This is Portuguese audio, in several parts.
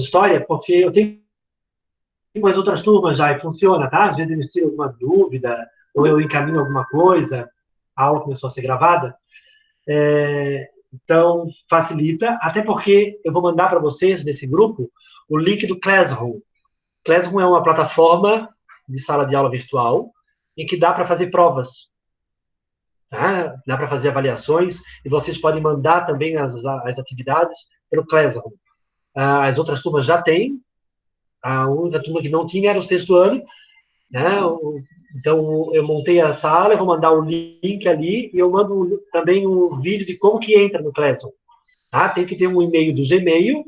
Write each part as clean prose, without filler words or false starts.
de história, porque eu tenho umas outras turmas já e funciona, tá? Às vezes eles tiram alguma dúvida, ou eu encaminho alguma coisa, a aula começou a ser gravada. Então, facilita, até porque eu vou mandar para vocês, nesse grupo, o link do Classroom. Classroom é uma plataforma de sala de aula virtual em que dá para fazer provas, tá? Dá para fazer avaliações, e vocês podem mandar também as atividades pelo Classroom. As outras turmas já têm, a única turma que não tinha era o 6º ano, né? Então, eu montei a sala, eu vou mandar o link ali, e eu mando também um vídeo de como que entra no Classroom. Tá? Tem que ter um e-mail do Gmail,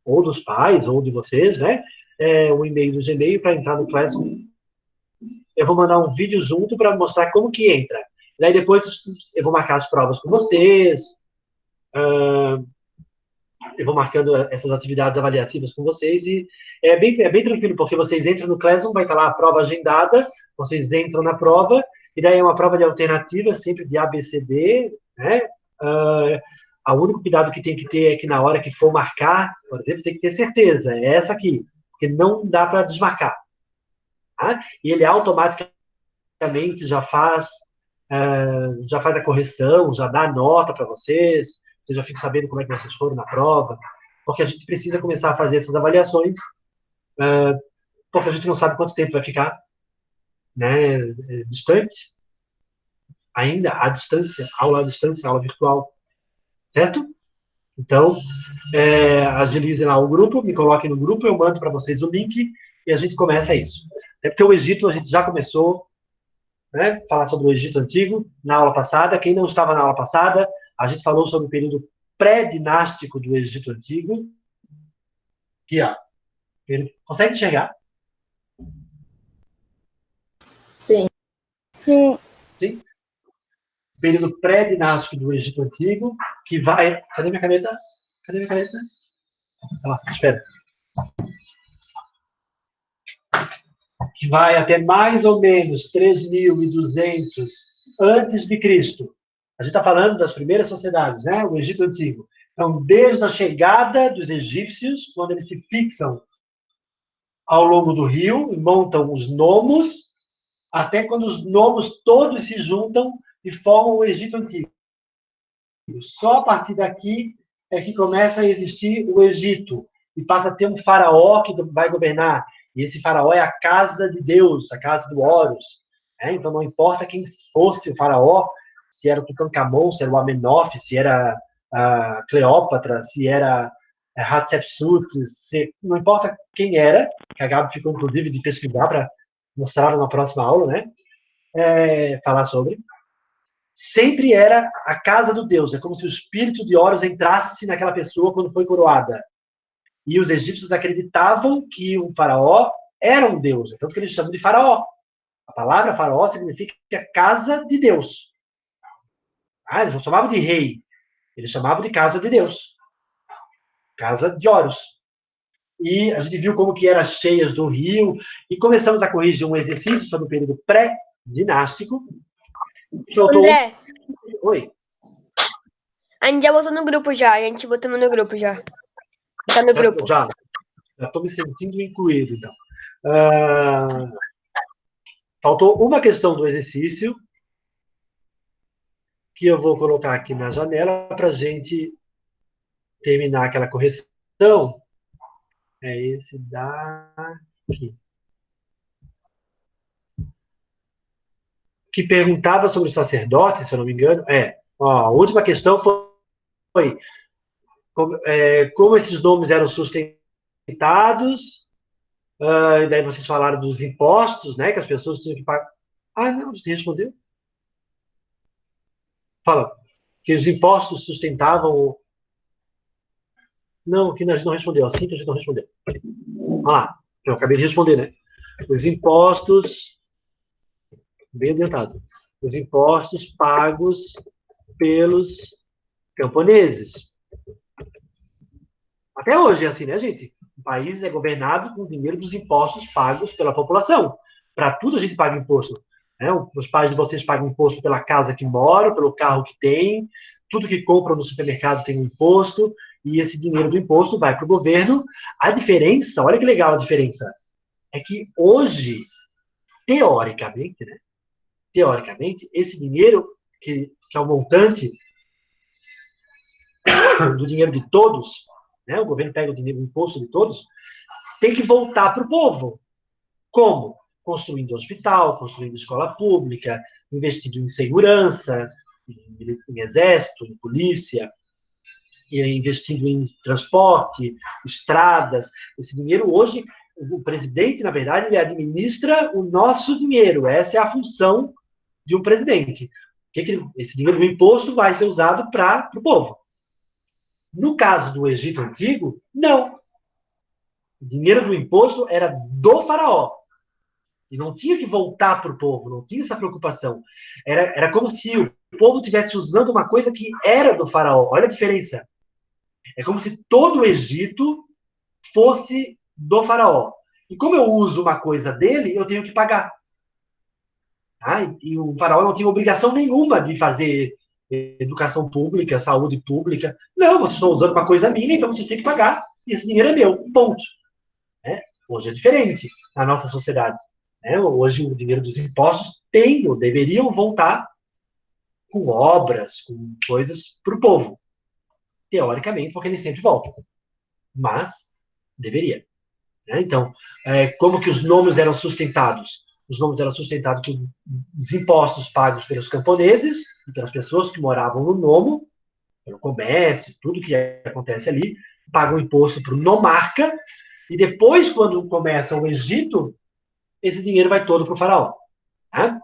ou dos pais, ou de vocês, né? Um e-mail do Gmail para entrar no Classroom. Eu vou mandar um vídeo junto para mostrar como que entra. Daí depois eu vou marcar as provas com vocês, eu vou marcando essas atividades avaliativas com vocês, e é bem tranquilo, porque vocês entram no Classroom, vai estar lá a prova agendada, vocês entram na prova, e daí é uma prova de alternativa, sempre de A, B, C, D, né? O único cuidado que tem que ter é que na hora que for marcar, por exemplo, tem que ter certeza, é essa aqui, porque não dá para desmarcar. Tá? E ele automaticamente já faz a correção, já dá a nota para vocês, já fica sabendo como é que vocês foram na prova, porque a gente precisa começar a fazer essas avaliações, porque a gente não sabe quanto tempo vai ficar, né, distante, ainda à distância, aula virtual, certo? Então, agilizem lá o grupo, me coloquem no grupo, eu mando para vocês o link e a gente começa isso. É porque o Egito a gente já começou, né, falar sobre o Egito Antigo na aula passada. Quem não estava na aula passada, a gente falou sobre o período pré-dinástico do Egito Antigo. Aqui, ó. Ele consegue enxergar? Sim. Sim. Sim. Período pré-dinástico do Egito Antigo, que vai... Cadê minha caneta? Ah, espera. Que vai até mais ou menos 3.200 antes de Cristo. A gente está falando das primeiras sociedades, né? O Egito Antigo. Então, desde a chegada dos egípcios, quando eles se fixam ao longo do rio e montam os nomos, até quando os nomos todos se juntam e formam o Egito Antigo. Só a partir daqui é que começa a existir o Egito, e passa a ter um faraó que vai governar. E esse faraó é a casa de Deus, a casa do Horus. Então, não importa quem fosse o faraó, se era o Tutankhamon, se era o Amenófis, se era a Cleópatra, se era Hatshepsut, não importa quem era, que a Gabi ficou, inclusive, de pesquisar para mostrar na próxima aula, né? Falar sobre. Sempre era a casa do Deus. É como se o espírito de Horus entrasse naquela pessoa quando foi coroada. E os egípcios acreditavam que um faraó era um deus. Tanto que eles chamam de faraó. A palavra faraó significa casa de Deus. Eles não chamavam de rei. Eles chamavam de casa de Deus. Casa de Horus. E a gente viu como que eram as cheias do rio. E começamos a corrigir um exercício sobre o período pré-dinástico. André. Oi. A gente já botou no grupo já. A gente botou no grupo já. Tá no grupo. Já estou me sentindo incluído, então. Faltou uma questão do exercício que eu vou colocar aqui na janela para a gente terminar aquela correção. É esse daqui. Que perguntava sobre os sacerdotes, se eu não me engano. A última questão foi como esses nomes eram sustentados. E daí vocês falaram dos impostos, né, que as pessoas tinham que pagar. Não, você respondeu. Fala. Que os impostos sustentavam... Não, que a gente não respondeu. Assim que a gente não respondeu. Eu acabei de responder, né? Os impostos... Bem adiantado. Os impostos pagos pelos camponeses. Até hoje é assim, né, gente? O país é governado com o dinheiro dos impostos pagos pela população. Para tudo a gente paga imposto. Né? Os pais de vocês pagam imposto pela casa que moram, pelo carro que tem, tudo que compram no supermercado tem um imposto, e esse dinheiro do imposto vai para o governo. A diferença, olha que legal a diferença, é que hoje, teoricamente, né? Teoricamente, esse dinheiro, que é o montante do dinheiro de todos, né? O governo pega o dinheiro, o imposto de todos, tem que voltar para o povo. Como? Construindo hospital, construindo escola pública, investindo em segurança, em exército, em polícia, investindo em transporte, estradas. Esse dinheiro hoje, o presidente, na verdade, ele administra o nosso dinheiro. Essa é a função de um presidente. Esse dinheiro do imposto vai ser usado para o povo. No caso do Egito Antigo, não. O dinheiro do imposto era do faraó. E não tinha que voltar para o povo, não tinha essa preocupação. Era como se o povo estivesse usando uma coisa que era do faraó. Olha a diferença. É como se todo o Egito fosse do faraó. E como eu uso uma coisa dele, eu tenho que pagar. Ah, e o faraó não tinha obrigação nenhuma de fazer educação pública, saúde pública. Não, vocês estão usando uma coisa minha, então vocês têm que pagar. E esse dinheiro é meu. Ponto. É? Hoje é diferente na nossa sociedade. Hoje o dinheiro dos impostos tem, ou deveriam voltar com obras, com coisas para o povo. Teoricamente, porque eles sempre voltam. Mas deveria. Então, como que os nomes eram sustentados? Os nomes eram sustentados por os impostos pagos pelos camponeses, e pelas pessoas que moravam no nomo, pelo comércio, tudo que acontece ali, pagam imposto para o nomarca, e depois, quando começa o Egito, esse dinheiro vai todo para o faraó. Tá?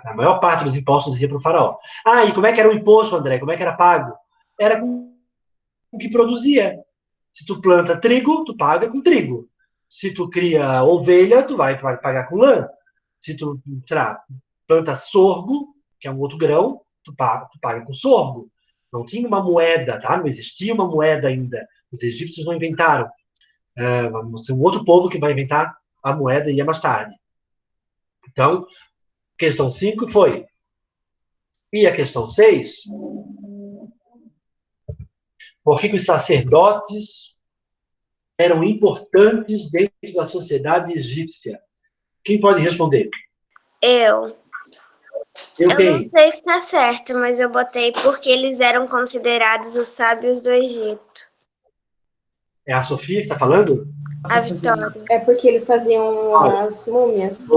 A maior parte dos impostos ia para o faraó. Ah, e como é que era o imposto, André? Como é que era pago? Era com o que produzia. Se tu planta trigo, tu paga com trigo. Se tu cria ovelha, tu vai pagar com lã. Se tu, sei lá, planta sorgo, que é um outro grão, tu paga com sorgo. Não tinha uma moeda, tá? Não existia uma moeda ainda. Os egípcios não inventaram. Vamos ser um outro povo que vai inventar a moeda e é mais tarde. Então, questão 5 foi. E a questão 6, por que os sacerdotes eram importantes dentro da sociedade egípcia? Quem pode responder? Eu Eu não quem? sei se está certo, mas eu botei porque eles eram considerados os sábios do Egito. É a Sofia que está falando? A Vitória. É porque eles faziam as múmias.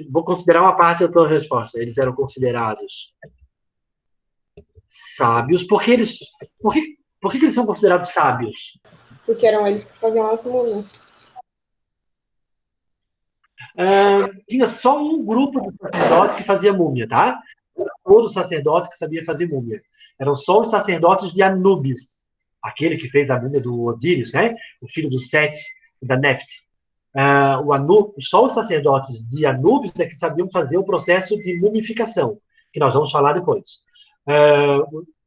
Vou considerar uma parte da tua resposta. Eles eram considerados sábios. Por que eles são considerados sábios? Porque eram eles que faziam as múmias. Tinha só um grupo de sacerdotes que fazia múmia, tá? Todo sacerdote que sabia fazer múmia. Eram só os sacerdotes de Anubis, aquele que fez a múmia do Osíris, né? O filho do Sete e da Nefte. Só os sacerdotes de Anubis é que sabiam fazer o processo de mumificação, que nós vamos falar depois.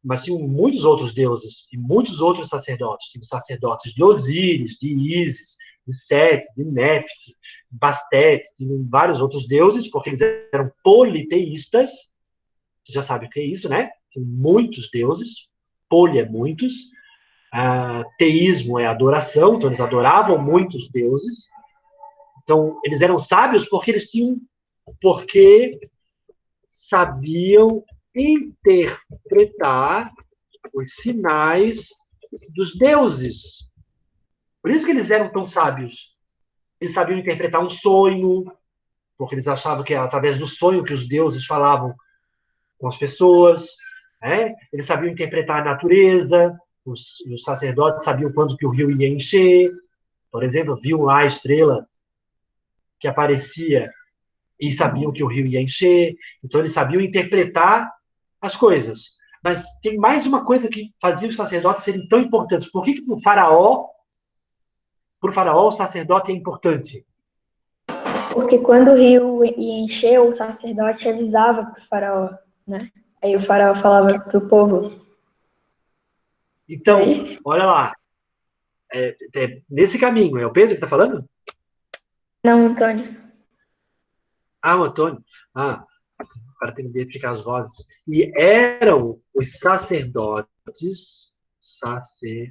Mas tinham muitos outros deuses e muitos outros sacerdotes. Tinham sacerdotes de Osíris, de Ísis, de Sete, de Nefte, de Bastet, tinham vários outros deuses, porque eles eram politeístas. Você já sabe o que é isso, né? Tem muitos deuses, poli é muitos, teísmo é adoração, então eles adoravam muitos deuses. Então, eles eram sábios porque sabiam interpretar os sinais dos deuses. Por isso que eles eram tão sábios. Eles sabiam interpretar um sonho, porque eles achavam que era através do sonho que os deuses falavam com as pessoas. Né? Eles sabiam interpretar a natureza, os sacerdotes sabiam quando que o rio ia encher. Por exemplo, viam lá a estrela que aparecia e sabiam que o rio ia encher. Então, eles sabiam interpretar as coisas. Mas tem mais uma coisa que fazia os sacerdotes serem tão importantes. Por que para o faraó, o sacerdote é importante? Porque quando o rio ia encher, o sacerdote avisava para o faraó, né? Aí o faraó falava para o povo. Então, olha lá. Nesse caminho, é o Pedro que está falando? Não, Antônio. O Antônio. Para tem que identificar as vozes. E eram os sacerdotes sacerdotes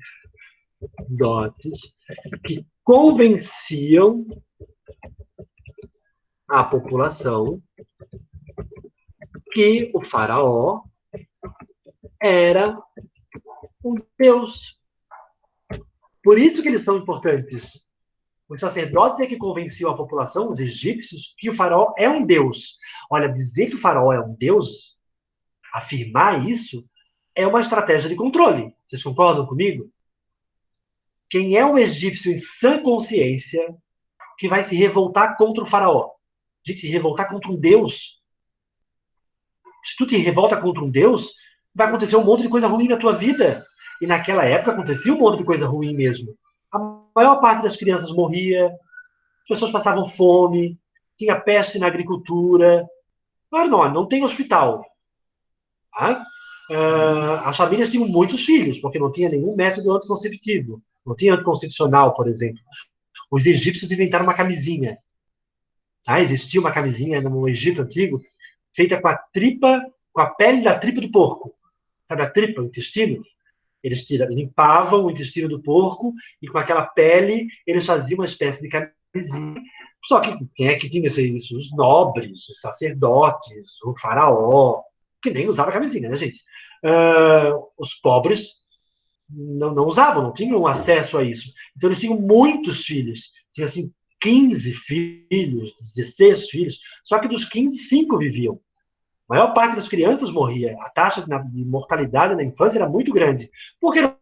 que convenciam a população que o faraó era um deus. Por isso que eles são importantes. Os sacerdotes é que convenciam a população, os egípcios, que o faraó é um deus. Olha, dizer que o faraó é um deus, afirmar isso, é uma estratégia de controle. Vocês concordam comigo? Quem é um egípcio em sã consciência que vai se revoltar contra o faraó? Gente, se revoltar contra um deus. Se tu te revolta contra um deus, vai acontecer um monte de coisa ruim na tua vida. E naquela época acontecia um monte de coisa ruim mesmo. A maior parte das crianças morria, as pessoas passavam fome, tinha peste na agricultura. Claro, não tem hospital. Tá? As famílias tinham muitos filhos, porque não tinha nenhum método anticonceptivo. Não tinha anticoncepcional, por exemplo. Os egípcios inventaram uma camisinha. Tá? Existia uma camisinha no Egito antigo, feita com a pele da tripa do porco. Sabe a tripa, o intestino? Eles limpavam o intestino do porco e com aquela pele eles faziam uma espécie de camisinha. Só que quem é que tinha isso? Os nobres, os sacerdotes, o faraó, que nem usava camisinha, né, gente? Os pobres não usavam, não tinham acesso a isso. Então eles tinham muitos filhos. Tinha assim 15 filhos, 16 filhos. Só que dos 15, 5 viviam. A maior parte das crianças morria. A taxa de mortalidade na infância era muito grande. Porque eram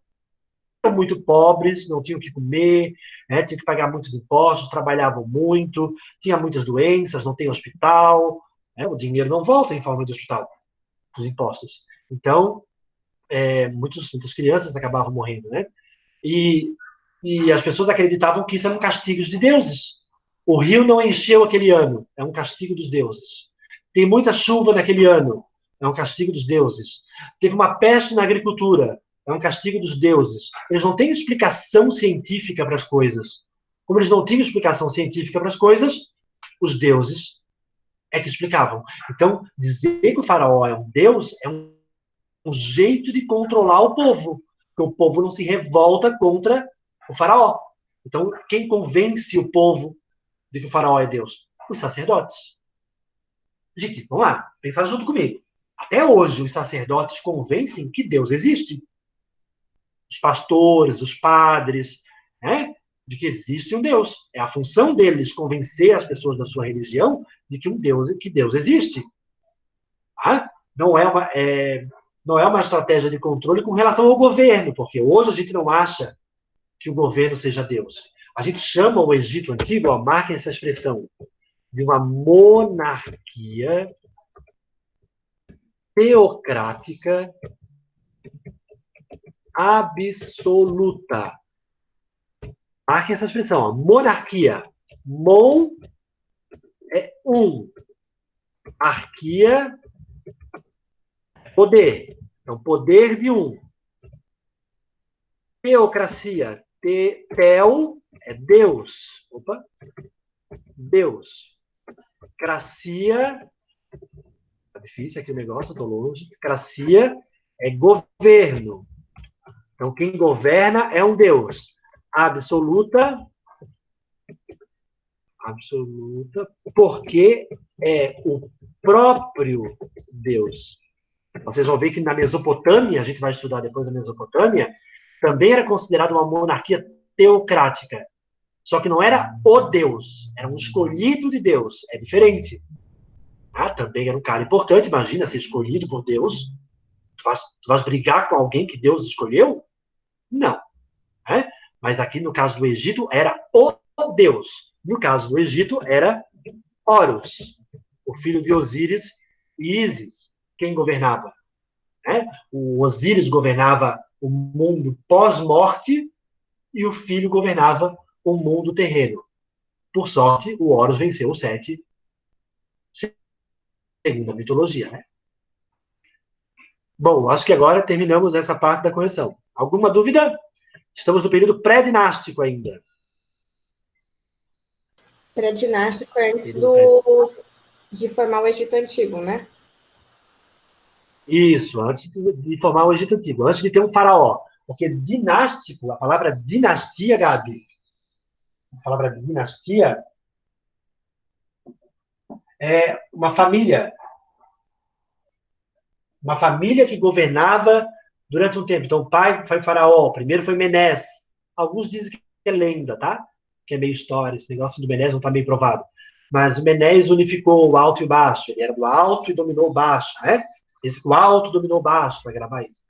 muito pobres, não tinham o que comer, né, tinham que pagar muitos impostos, trabalhavam muito, tinha muitas doenças, não tem hospital, né, o dinheiro não volta em forma de hospital, dos impostos. Então, muitas crianças acabavam morrendo, né? E as pessoas acreditavam que isso eram castigos de deuses. O rio não encheu aquele ano, é um castigo dos deuses. Tem muita chuva naquele ano, é um castigo dos deuses. Teve uma peste na agricultura, é um castigo dos deuses. Eles não têm explicação científica para as coisas. Como eles não tinham explicação científica para as coisas, os deuses é que explicavam. Então, dizer que o faraó é um deus é um jeito de controlar o povo, porque o povo não se revolta contra o faraó. Então, quem convence o povo de que o faraó é Deus? Os sacerdotes. Gente, vamos lá, pensar junto comigo. Até hoje, os sacerdotes convencem que Deus existe. Os pastores, os padres, né? De que existe um Deus. É a função deles convencer as pessoas da sua religião de que Deus existe. Tá? Não é uma estratégia de controle com relação ao governo, porque hoje a gente não acha que o governo seja Deus. A gente chama o Egito Antigo, marquem essa expressão, de uma monarquia teocrática absoluta. Marquem essa expressão, monarquia. Mon é um. Arquia, poder. Então, poder de um. Teocracia. Teo é Deus. Opa. Deus. Cracia. Tá difícil aqui o negócio, eu tô longe. Cracia é governo. Então, quem governa é um Deus. Absoluta, porque é o próprio Deus. Vocês vão ver que na Mesopotâmia, a gente vai estudar depois da Mesopotâmia, também era considerada uma monarquia teocrática. Só que não era o Deus, era um escolhido de Deus. É diferente. Também era um cara importante, imagina ser escolhido por Deus. Tu vais brigar com alguém que Deus escolheu? Não. Mas aqui, no caso do Egito, era o Deus. No caso do Egito, era Horus, o filho de Osíris e Ísis. Quem governava? O Osíris governava o mundo pós-morte e o filho governava o mundo terreno. Por sorte, o Horus venceu o Sete, segundo a mitologia, né? Bom, acho que agora terminamos essa parte da correção. Alguma dúvida? Estamos no período pré-dinástico ainda. Pré-dinástico é antes de formar o Egito Antigo, né? Isso, antes de formar o Egito Antigo, antes de ter um faraó. Porque dinástico, a palavra dinastia, Gabi, a palavra dinastia é uma família. Uma família que governava durante um tempo. Então, o pai foi faraó, o primeiro foi Menes. Alguns dizem que é lenda, tá? Que é meio história, esse negócio do Menes não está bem provado. Mas o Menes unificou o alto e o baixo. Ele era do alto e dominou o baixo, né? Esse que o alto dominou o baixo, para gravar isso.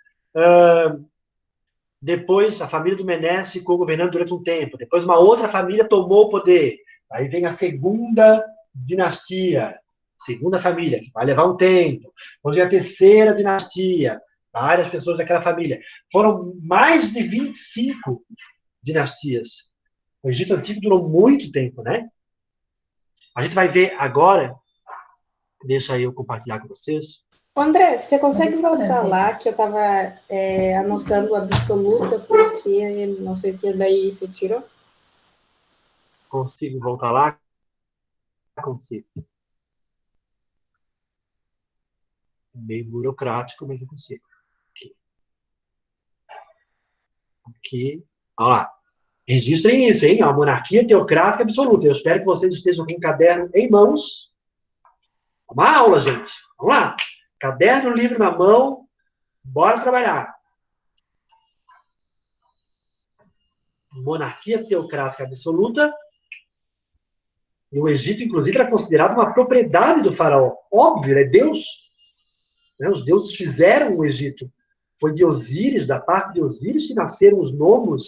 Depois, a família do Menes ficou governando durante um tempo. Depois, uma outra família tomou o poder. Aí vem a segunda dinastia, segunda família, que vai levar um tempo. Depois vem a terceira dinastia, várias pessoas daquela família. Foram mais de 25 dinastias. O Egito Antigo durou muito tempo, né? A gente vai ver agora, deixa eu compartilhar com vocês. André, você consegue voltar lá, que eu estava anotando absoluta, porque não sei o que daí você tirou? Consigo voltar lá? Consigo. Meio burocrático, mas eu consigo. Aqui. Olha lá. Registrem isso, hein? A monarquia teocrática absoluta. Eu espero que vocês estejam com o caderno em mãos. Uma aula, gente. Vamos lá. Caderno, livro na mão. Bora trabalhar. Monarquia teocrática absoluta. E o Egito, inclusive, era considerado uma propriedade do faraó. Óbvio, ele é Deus. Né? Os deuses fizeram o Egito. Foi de Osíris, da parte de Osíris, que nasceram os nomos.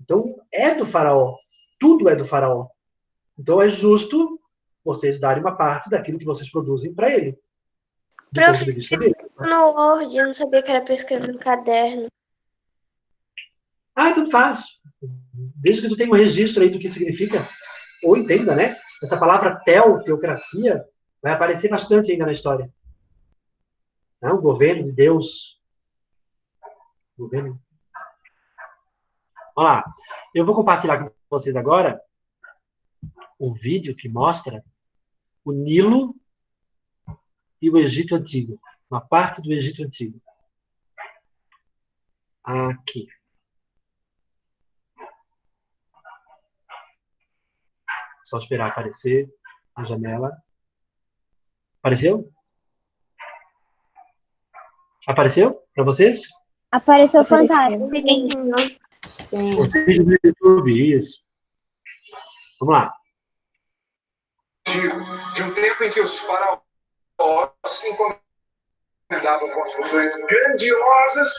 Então, é do faraó. Tudo é do faraó. Então, é justo vocês darem uma parte daquilo que vocês produzem para ele. Prof, no Word, eu não sabia que era para escrever no caderno. Ah, tudo faz. Desde que tu tenha um registro aí do que significa, ou entenda, né? Essa palavra teocracia, vai aparecer bastante ainda na história. Não, o governo de Deus. Governo. Olha lá. Eu vou compartilhar com vocês agora um vídeo que mostra o Nilo e o Egito Antigo. Uma parte do Egito Antigo. Aqui. Só esperar aparecer a janela. Apareceu? Apareceu para vocês? Apareceu fantástico. Sim. O vídeo do YouTube, isso. Vamos lá. De um tempo em que os faraós encomendavam construções grandiosas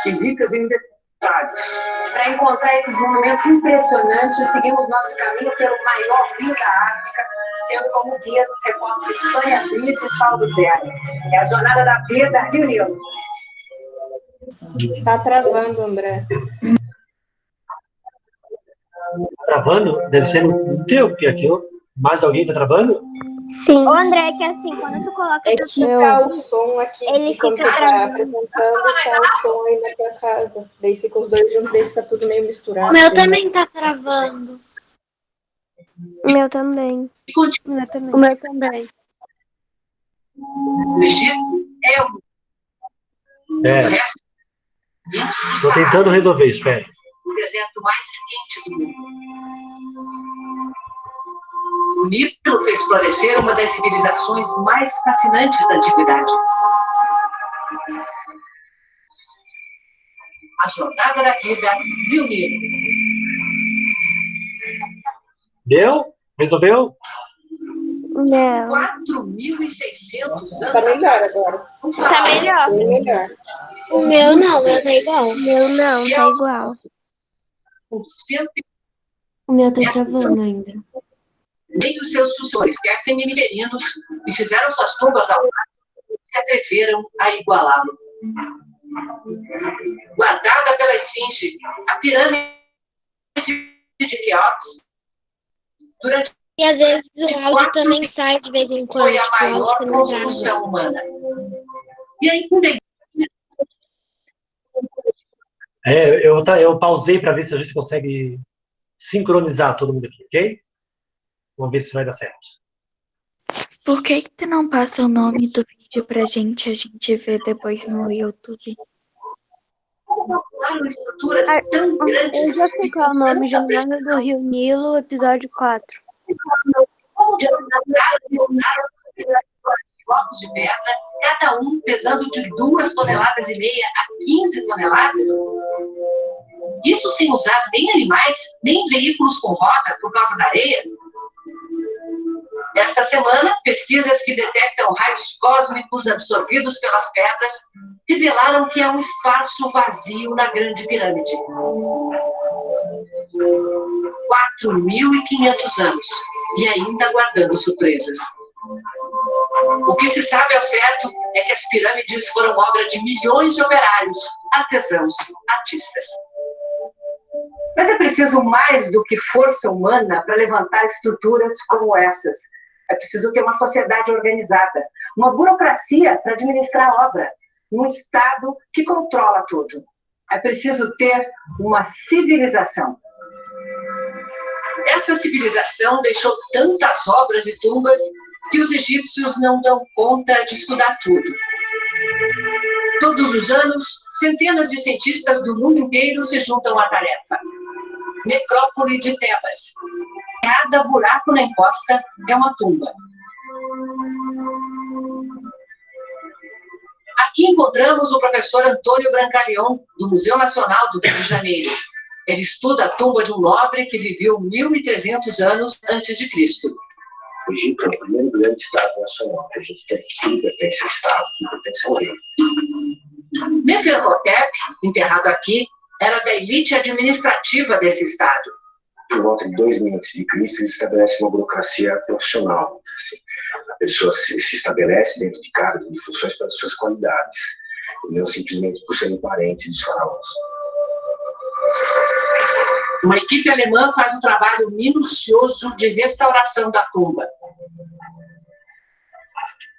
e ricas em detalhes. Para encontrar esses monumentos impressionantes, seguimos nosso caminho pelo maior rio da África, tendo como guias os repórteres Sônia Brito e Paulo Zé. É a jornada da vida, Rio Nilo. Tá travando, André. Travando? Deve ser no teu, porque aqui mais alguém tá travando? Sim. Ô, André, que assim, quando tu coloca É teu que tá o som aqui, Ele que quando fica você tá travando. apresentando, tá o som aí na tua casa. Daí fica os dois juntos, daí fica tudo meio misturado. O meu também tá travando. O meu também. O meu também. O meu também. O Egito é o resto Estou tentando resolver, espera. o deserto mais quente do mundo. O Nilo fez florescer uma das civilizações mais fascinantes da antiguidade. A jornada da vida, Rio Nilo. Deu? Resolveu? Não. 4.600 anos Tá melhor atrás. agora. Tá melhor. Bem melhor. O meu não, o meu tá igual. O meu não, tá igual. Com 100 O meu tá travando ainda. nem os seus sucessores, Kéften e Migerinos, que fizeram suas tumbas ao lado, se atreveram a igualá-lo. Guardada pela Esfinge, a pirâmide de Queops, durante E às vezes o áudio também sai de vez em quando. foi a O áudio maior também grava. construção humana. E aí, com Eu pausei para ver se a gente consegue sincronizar todo mundo aqui, ok? Vamos ver se vai dar certo. Por que tu não passa o nome do vídeo? vídeo pra gente, a gente vê depois no YouTube. Estruturas tão grandes. Eu já sei qual é o nome, Jornada do Rio Nilo, episódio 4. Como de blocos de pedra, cada um pesando de 2,5 toneladas a 15 toneladas. Isso sem usar nem animais, nem veículos com roda por causa da areia. Esta semana, pesquisas que detectam raios cósmicos absorvidos pelas pedras revelaram que há um espaço vazio na Grande Pirâmide. 4.500 anos, e ainda guardando surpresas. O que se sabe ao certo é que as pirâmides foram obra de milhões de operários, artesãos, artistas. Mas é preciso mais do que força humana para levantar estruturas como essas. É preciso ter uma sociedade organizada, uma burocracia para administrar a obra, um Estado que controla tudo. É preciso ter uma civilização. Essa civilização deixou tantas obras e tumbas que os egípcios não dão conta de estudar tudo. Todos os anos, centenas de cientistas do mundo inteiro se juntam à tarefa. Necrópole de Tebas. Cada buraco na encosta é uma tumba. Aqui encontramos o professor Antônio Brancaleon, do Museu Nacional do Rio de Janeiro. Ele estuda a tumba de um nobre que viveu 1.300 anos antes de Cristo. O Egito é o primeiro grande Estado nacional. A gente tem que pertence ao Estado, que pertence ao rei. Neferhotep, enterrado aqui, era da elite administrativa desse Estado. Por volta de 2000 a.C., eles estabelecem uma burocracia profissional. Assim. A pessoa se estabelece dentro de cargos e funções pelas suas qualidades, e não simplesmente por serem parentes dos faraós. Uma equipe alemã faz um trabalho minucioso de restauração da tumba.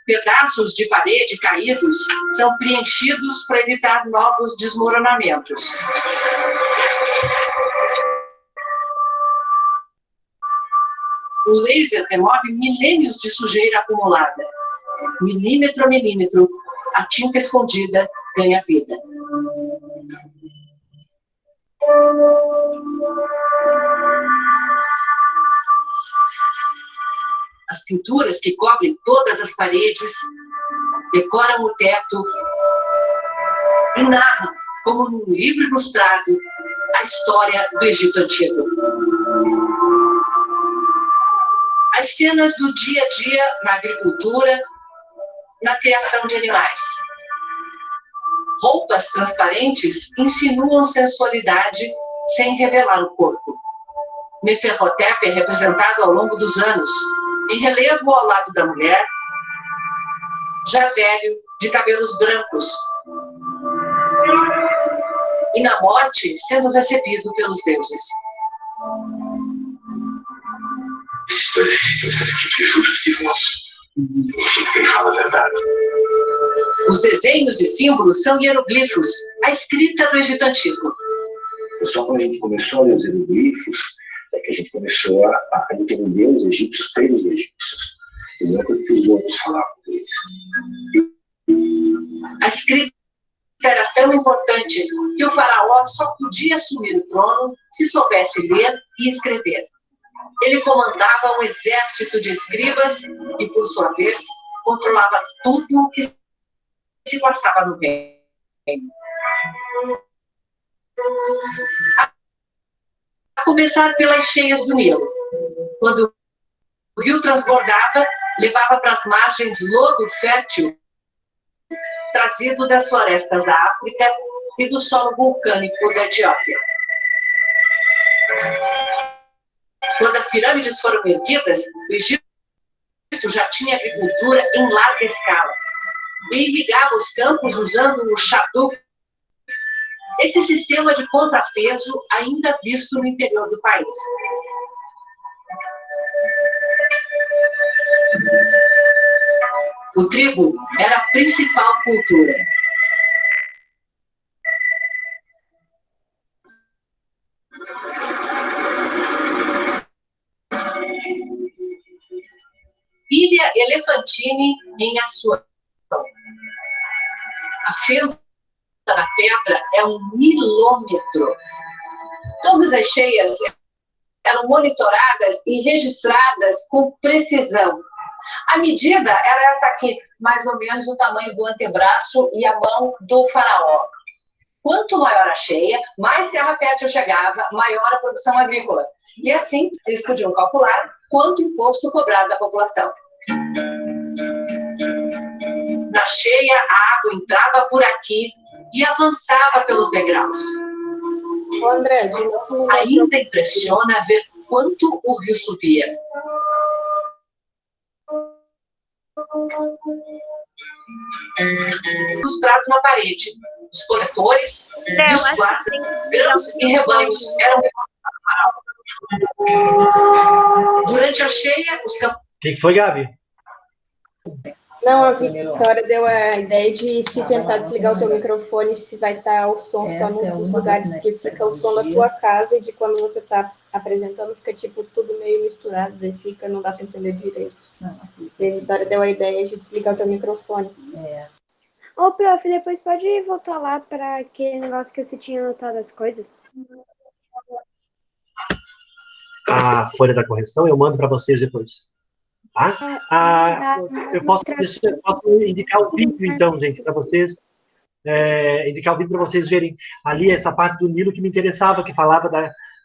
Pedaços de parede caídos são preenchidos para evitar novos desmoronamentos. O laser remove milênios de sujeira acumulada. Milímetro a milímetro, a tinta escondida ganha vida. As pinturas que cobrem todas as paredes decoram o teto e narram, como num livro ilustrado, a história do Egito Antigo. As cenas do dia a dia na agricultura, na criação de animais. Roupas transparentes insinuam sensualidade sem revelar o corpo. Neferhotep é representado ao longo dos anos, em relevo ao lado da mulher, já velho, de cabelos brancos, e na morte sendo recebido pelos deuses. Esses dois está escrito justo que vós. Quem fala a verdade. Os desenhos e símbolos são hieroglifos, a escrita do Egito Antigo. Então, só quando a gente começou a ler os hieroglifos, é que a gente começou a entender os egípcios pelos egípcios. E não porque os outros falavam deles. A escrita era tão importante que o faraó só podia assumir o trono se soubesse ler e escrever. Ele comandava um exército de escribas e, por sua vez, controlava tudo o que se passava no reino. A começar pelas cheias do Nilo. Quando o rio transbordava, levava para as margens lodo fértil, trazido das florestas da África e do solo vulcânico da Etiópia. Quando as pirâmides foram erguidas, o Egito já tinha agricultura em larga escala e irrigava os campos usando o shaduf, esse sistema de contrapeso ainda visto no interior do país. O trigo era a principal cultura. Ilha Elefantine, em Assuã. A fenda na pedra é 1 milímetro. Todas as cheias eram monitoradas e registradas com precisão. A medida era essa aqui, mais ou menos o tamanho do antebraço e a mão do faraó. Quanto maior a cheia, mais terra fértil chegava, maior a produção agrícola. E assim, eles podiam calcular quanto imposto cobrar da população. Na cheia, a água entrava por aqui e avançava pelos degraus. Ô, André, de novo, ainda impressiona ver quanto o rio subia. Ilustrado na parede, os coletores e os guardas, grãos e rebanhos eram durante a cheia, os campos. O que foi, Gabi? Não, a Vitória deu a ideia de se tentar desligar o teu microfone, se vai estar o som só num dos lugares, porque fica o som da tua casa e de quando você está apresentando, fica tipo tudo meio misturado, daí fica, não dá para entender direito. E a Vitória deu a ideia de desligar o teu microfone. Ô, prof, depois pode voltar lá para aquele negócio que você tinha anotado as coisas? A folha da correção eu mando para vocês depois. Tá? Eu posso indicar o vídeo, então, gente, para vocês. Indicar o vídeo para vocês verem ali essa parte do Nilo que me interessava, que falava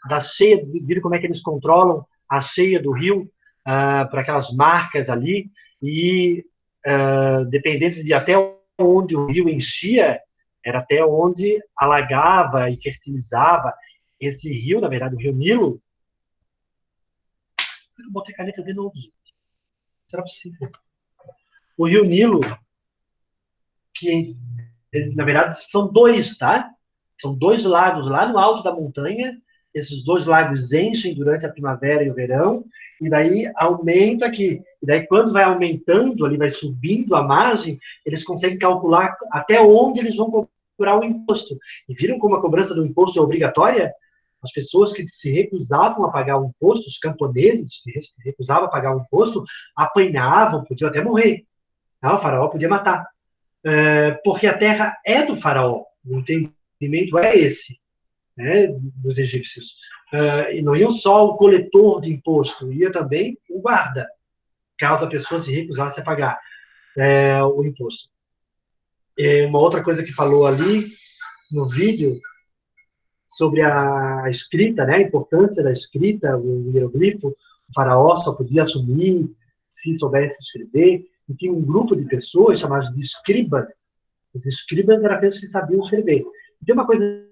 da cheia, viram como é que eles controlam a cheia do rio, para aquelas marcas ali, e dependendo de até onde o rio enchia, era até onde alagava e fertilizava. Esse rio, na verdade, o rio Nilo. Eu botei caneta de novo. Será possível? O rio Nilo, que na verdade são dois, tá? São 2 lagos lá no alto da montanha. Esses 2 lagos enchem durante a primavera e o verão, e daí aumenta aqui. E daí, quando vai aumentando, ali vai subindo a margem, eles conseguem calcular até onde eles vão cobrar o imposto. E viram como a cobrança do imposto é obrigatória? As pessoas que se recusavam a pagar o imposto, os camponeses que se recusavam a pagar o imposto, apanhavam, podiam até morrer. O faraó podia matar. Porque a terra é do faraó. O entendimento é esse, né, dos egípcios. E não ia só o coletor de imposto, ia também o guarda, caso a pessoa se recusasse a pagar o imposto. Uma outra coisa que falou ali no vídeo, sobre a escrita, né, a importância da escrita, o hieroglifo, o faraó só podia assumir se soubesse escrever, e tinha um grupo de pessoas chamadas de escribas. Os escribas eram aqueles que sabiam escrever. E tem uma coisa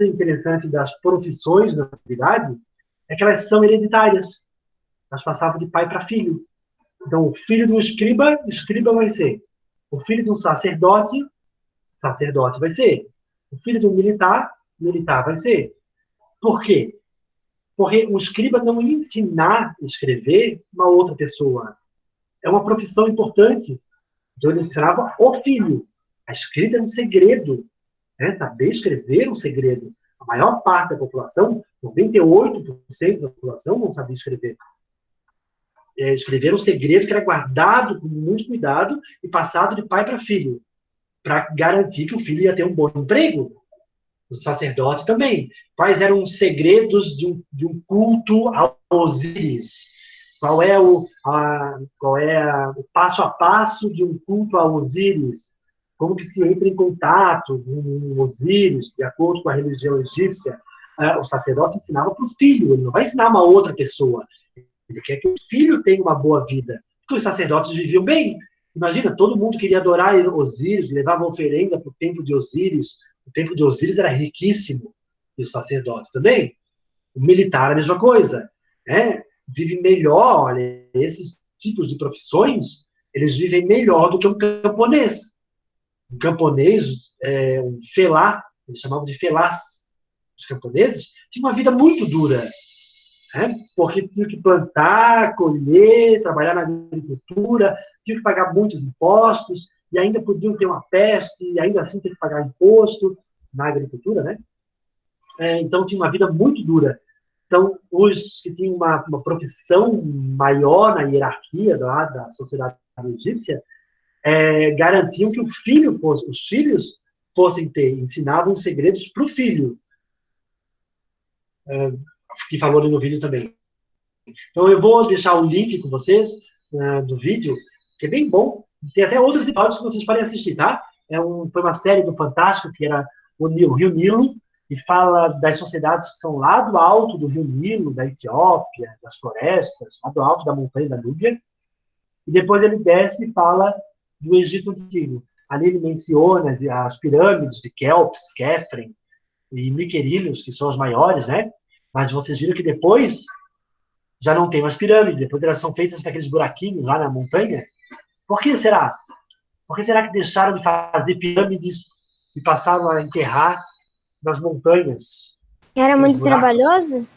interessante das profissões na antiguidade, é que elas são hereditárias. Elas passavam de pai para filho. Então, o filho de um escriba vai ser. O filho de um sacerdote vai ser. O filho de um militar vai ser. Por quê? Porque o escriba não ia ensinar a escrever uma outra pessoa. É uma profissão importante. Então, ele ensinava o filho. A escrita é um segredo. Saber escrever é um segredo. A maior parte da população, 98% da população, não sabia escrever. Escrever era um segredo que era guardado com muito cuidado e passado de pai para filho, para garantir que o filho ia ter um bom emprego. Os sacerdotes também. Quais eram os segredos de um culto a Osíris? Qual é o passo a passo de um culto a Osíris? Como que se entra em contato com Osíris, de acordo com a religião egípcia? O sacerdote ensinava para o filho, ele não vai ensinar uma outra pessoa. Ele quer que o filho tenha uma boa vida. Porque os sacerdotes viviam bem. Imagina, todo mundo queria adorar Osíris, levava oferenda para o templo de Osíris. O templo de Osíris era riquíssimo. E os sacerdotes também. O militar, a mesma coisa. Vive melhor, olha, esses tipos de profissões, eles vivem melhor do que um camponês. Um camponês, um felá, eles chamavam de felás. Os camponeses tinham uma vida muito dura. Porque tinham que plantar, colher, trabalhar na agricultura, tinham que pagar muitos impostos, e ainda podiam ter uma peste, e ainda assim ter que pagar imposto na agricultura, né? Então, tinha uma vida muito dura. Então, os que tinham uma profissão maior na hierarquia da sociedade egípcia, garantiam que os filhos fossem ter, ensinavam segredos para o filho, que falou ali no vídeo também. Então, eu vou deixar o link com vocês do vídeo, que é bem bom. Tem até outros episódios que vocês podem assistir, tá? Foi uma série do Fantástico, que era o Rio Nilo, e fala das sociedades que são lá do alto do Rio Nilo, da Etiópia, das florestas, lá do alto da montanha da Núbia. E depois ele desce e fala do Egito Antigo. Ali ele menciona as pirâmides de Kelps, Kefren e Miquerinos, que são as maiores, né? Mas vocês viram que depois já não tem mais pirâmide, depois elas são feitas naqueles buraquinhos lá na montanha. Por que será? Por que será que deixaram de fazer pirâmides e passaram a enterrar nas montanhas? Era muito trabalhoso?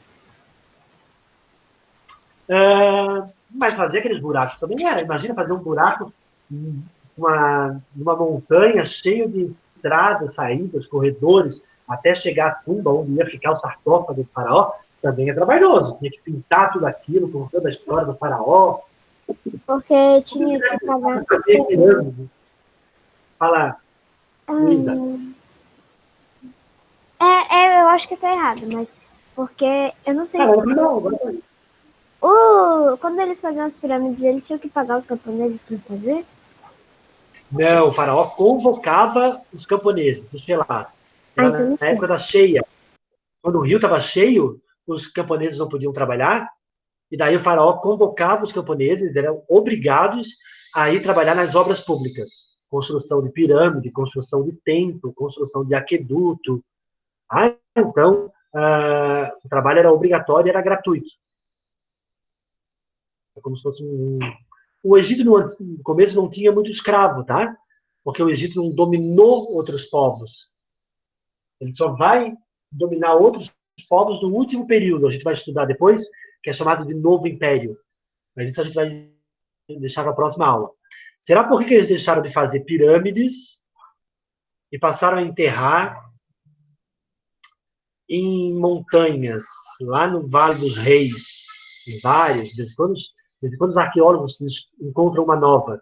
Mas fazer aqueles buracos também era. Imagina fazer um buraco numa montanha cheio de entradas, saídas, corredores, até chegar à tumba onde ia ficar o sarcófago do faraó. Também é trabalhoso. Tinha que pintar tudo aquilo, com toda a história do faraó. Porque tinha que pagar. Fala, Luísa. Eu acho que tá errado, mas porque eu não sei se. Quando eles faziam as pirâmides, eles tinham que pagar os camponeses para fazer? Não, o faraó convocava os camponeses, os selados. Na época da cheia. Quando o rio estava cheio, os camponeses não podiam trabalhar, e daí o faraó convocava os camponeses, eram obrigados a ir trabalhar nas obras públicas. Construção de pirâmide, construção de templo, construção de aqueduto. Então, o trabalho era obrigatório e era gratuito. É como se fosse O Egito, no começo, não tinha muito escravo, tá? Porque o Egito não dominou outros povos. Ele só vai dominar outros povos no último período. A gente vai estudar depois, que é chamado de Novo Império. Mas isso a gente vai deixar para a próxima aula. Será por que eles deixaram de fazer pirâmides e passaram a enterrar em montanhas, lá no Vale dos Reis, em vários, de vez em quando os arqueólogos encontram uma nova.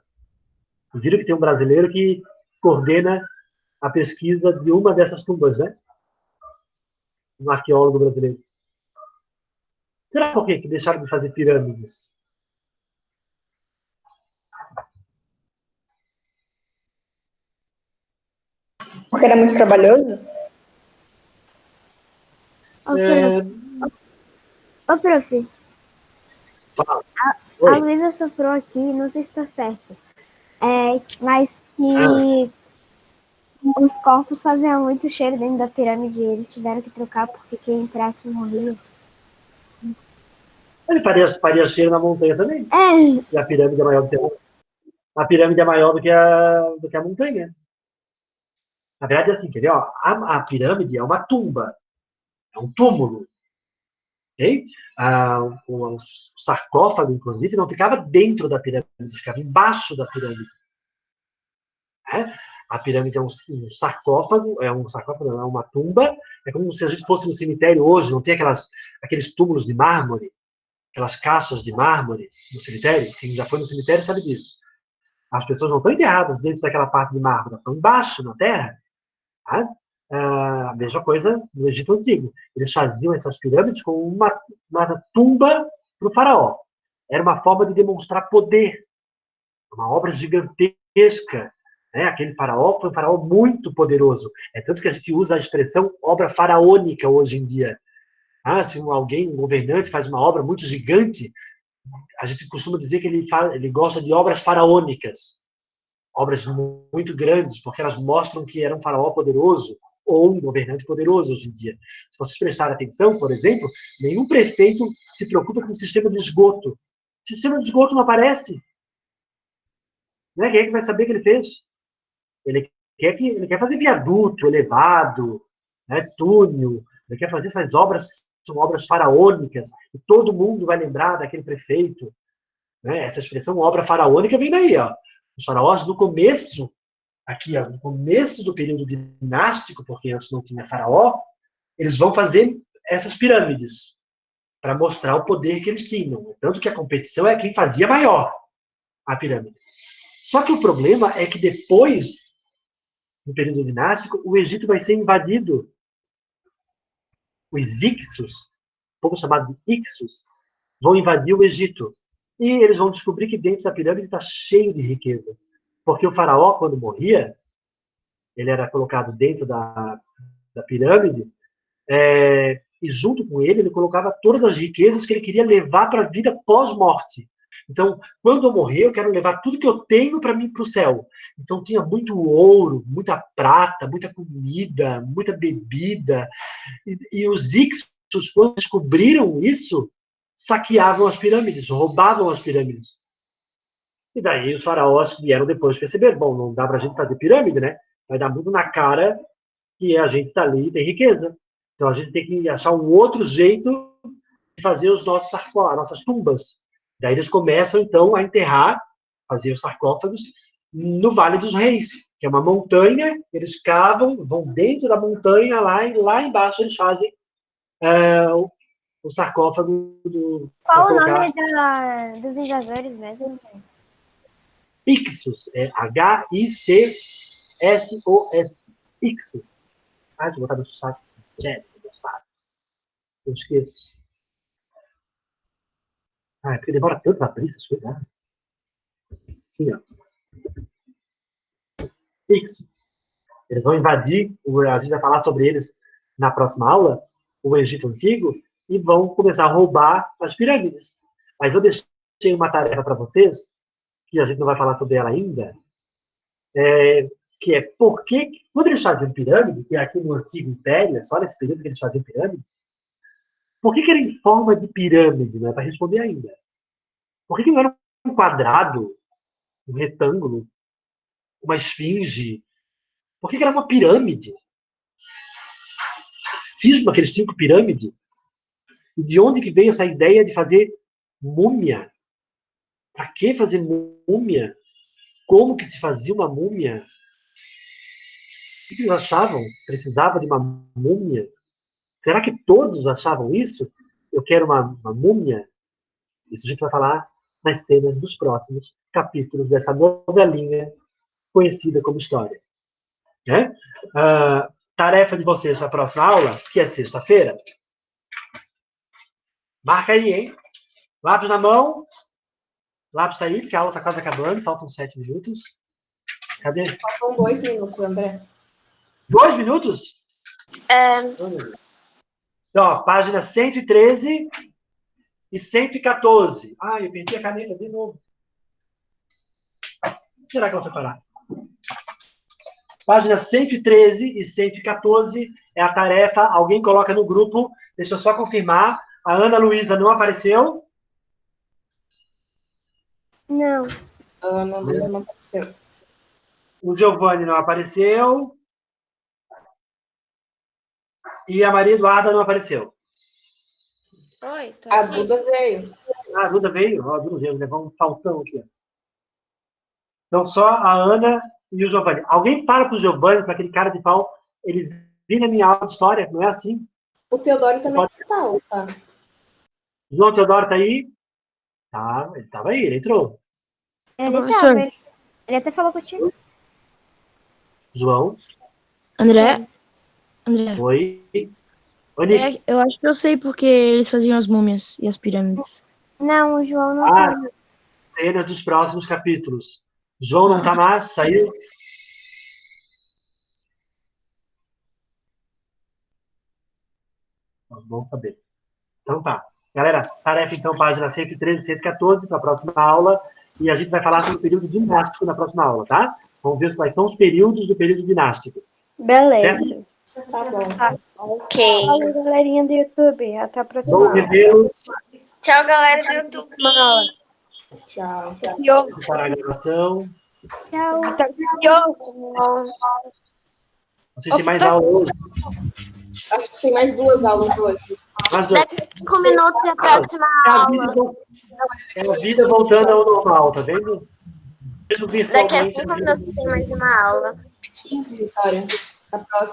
Viram que tem um brasileiro que coordena a pesquisa de uma dessas tumbas, né? Um arqueólogo brasileiro. Será por que deixaram de fazer pirâmides? Porque era muito trabalhoso? Ô, prof. Fala. A Luísa soprou aqui, não sei se está certo. Mas que os corpos faziam muito cheiro dentro da pirâmide e eles tiveram que trocar porque quem entrasse morria. Ele faria cheiro na montanha também. E a pirâmide é maior do que a pirâmide é maior do que a montanha. Na verdade, é assim, quer ver? Ó, a pirâmide é uma tumba. É um túmulo. Okay? O sarcófago, inclusive, não ficava dentro da pirâmide, ficava embaixo da pirâmide. A pirâmide é um sarcófago, é uma tumba, é como se a gente fosse no cemitério hoje, não tem aqueles túmulos de mármore, aquelas caixas de mármore no cemitério. Quem já foi no cemitério sabe disso. As pessoas não estão enterradas dentro daquela parte de mármore, estão embaixo, na terra. A mesma coisa no Egito Antigo. Eles faziam essas pirâmides com uma tumba para o faraó. Era uma forma de demonstrar poder. Uma obra gigantesca. Aquele faraó foi um faraó muito poderoso. É tanto que a gente usa a expressão obra faraônica hoje em dia. Se um governante faz uma obra muito gigante, a gente costuma dizer que ele gosta de obras faraônicas. Obras muito grandes, porque elas mostram que era um faraó poderoso ou um governante poderoso hoje em dia. Se vocês prestarem atenção, por exemplo, nenhum prefeito se preocupa com o sistema de esgoto. O sistema de esgoto não aparece. Quem é que vai saber que ele fez? Ele quer fazer viaduto, elevado, túnel. Ele quer fazer essas obras que são obras faraônicas. E todo mundo vai lembrar daquele prefeito. Essa expressão obra faraônica vem daí. Os faraós, no começo do período dinástico, porque antes não tinha faraó, eles vão fazer essas pirâmides para mostrar o poder que eles tinham. Tanto que a competição é quem fazia maior a pirâmide. Só que o problema é que depois, no período dinástico, o Egito vai ser invadido. Os Ixos, povo chamado de Ixos, vão invadir o Egito. E eles vão descobrir que dentro da pirâmide está cheio de riqueza. Porque o faraó, quando morria, ele era colocado dentro da pirâmide, e junto com ele colocava todas as riquezas que ele queria levar para a vida pós-morte. Então, quando eu morrer, eu quero levar tudo que eu tenho para mim para o céu. Então, tinha muito ouro, muita prata, muita comida, muita bebida. E os Ixos, quando descobriram isso, saqueavam as pirâmides, roubavam as pirâmides. E daí os faraós que vieram depois perceber, bom, não dá para a gente fazer pirâmide, né? Vai dar muito na cara que a gente está ali e tem riqueza. Então, a gente tem que achar um outro jeito de fazer os nossos sarcófagos, nossas tumbas. Daí eles começam, então, a enterrar, fazer os sarcófagos no Vale dos Reis, que é uma montanha, eles cavam, vão dentro da montanha, lá embaixo eles fazem o sarcófago do... Qual o nome dos invasores mesmo? Ixos, é H-I-C-S-O-S, Ixos. Ah, deixa eu botar no chat, é mais fácil. Eu esqueço. Ah, é porque demora tanto para abrir essas coisas. Né? Sim, ó. Ixos. Eles vão invadir, a gente vai falar sobre eles na próxima aula, o Egito Antigo, e vão começar a roubar as pirâmides. Mas eu deixei uma tarefa para vocês, que a gente não vai falar sobre ela ainda, que é por que, quando eles faziam pirâmide, que é aqui no Antigo Império, só nesse período que eles faziam pirâmide, por que era em forma de pirâmide? Não é para responder ainda. Por que não era um quadrado, um retângulo, uma esfinge? Por que era uma pirâmide? Cisma que eles tinham com pirâmide? E de onde que veio essa ideia de fazer múmia? Para que fazer múmia? Como que se fazia uma múmia? O que eles achavam? Precisava de uma múmia? Será que todos achavam isso? Eu quero uma múmia? Isso a gente vai falar nas cenas dos próximos capítulos dessa novelinha conhecida como história. Né? Tarefa de vocês para a próxima aula, que é sexta-feira. Marca aí, hein? Lápis na mão. Lápis tá aí, porque a aula está quase acabando. Faltam 7 minutos. Cadê? Faltam 2 minutos, André. 2 minutos? Ó, página 113 e 114. Ah, eu perdi a caneta de novo. Será que ela foi parar? Página 113 e 114 é a tarefa. Alguém coloca no grupo. Deixa eu só confirmar. A Ana Luísa não apareceu? Não. A Ana Luísa não apareceu. O Giovanni não apareceu. E a Maria Eduarda não apareceu. Oi, a Duda veio. Ah, a Duda veio? Ó, a Duda veio, levar um faltão aqui. Então, só a Ana e o Giovanni. Alguém fala para o Giovanni, para aquele cara de pau, ele vir na minha aula de história, não é assim? O Teodoro também tá. João Teodoro tá aí? Tá, ele estava aí, ele entrou. Ele até falou contigo. João? André? Oi? Oi, Nick. Eu acho que eu sei porque eles faziam as múmias e as pirâmides. Não, o João não tá. Cenas dos próximos capítulos. João não tá mais? Saiu? Vamos saber. Então tá. Galera, tarefa então, página 113 e 114 para a próxima aula. E a gente vai falar sobre o período dinástico na próxima aula, tá? Vamos ver quais são os períodos do período dinástico. Beleza. Tá bom. Ok. Valeu, galerinha do YouTube. Até a próxima Vou aula. revê-lo. Tchau, galera do YouTube. Tchau. Parar a gravação. Tchau. Vocês têm mais aula hoje? Acho que tem mais 2 aulas hoje. Mais 2. Daqui a 5 minutos é a próxima aula. É a vida voltando ao normal, tá vendo? Mesmo Daqui a virtualmente, 5 minutos tem mais uma aula. 15, Vitória. A próxima.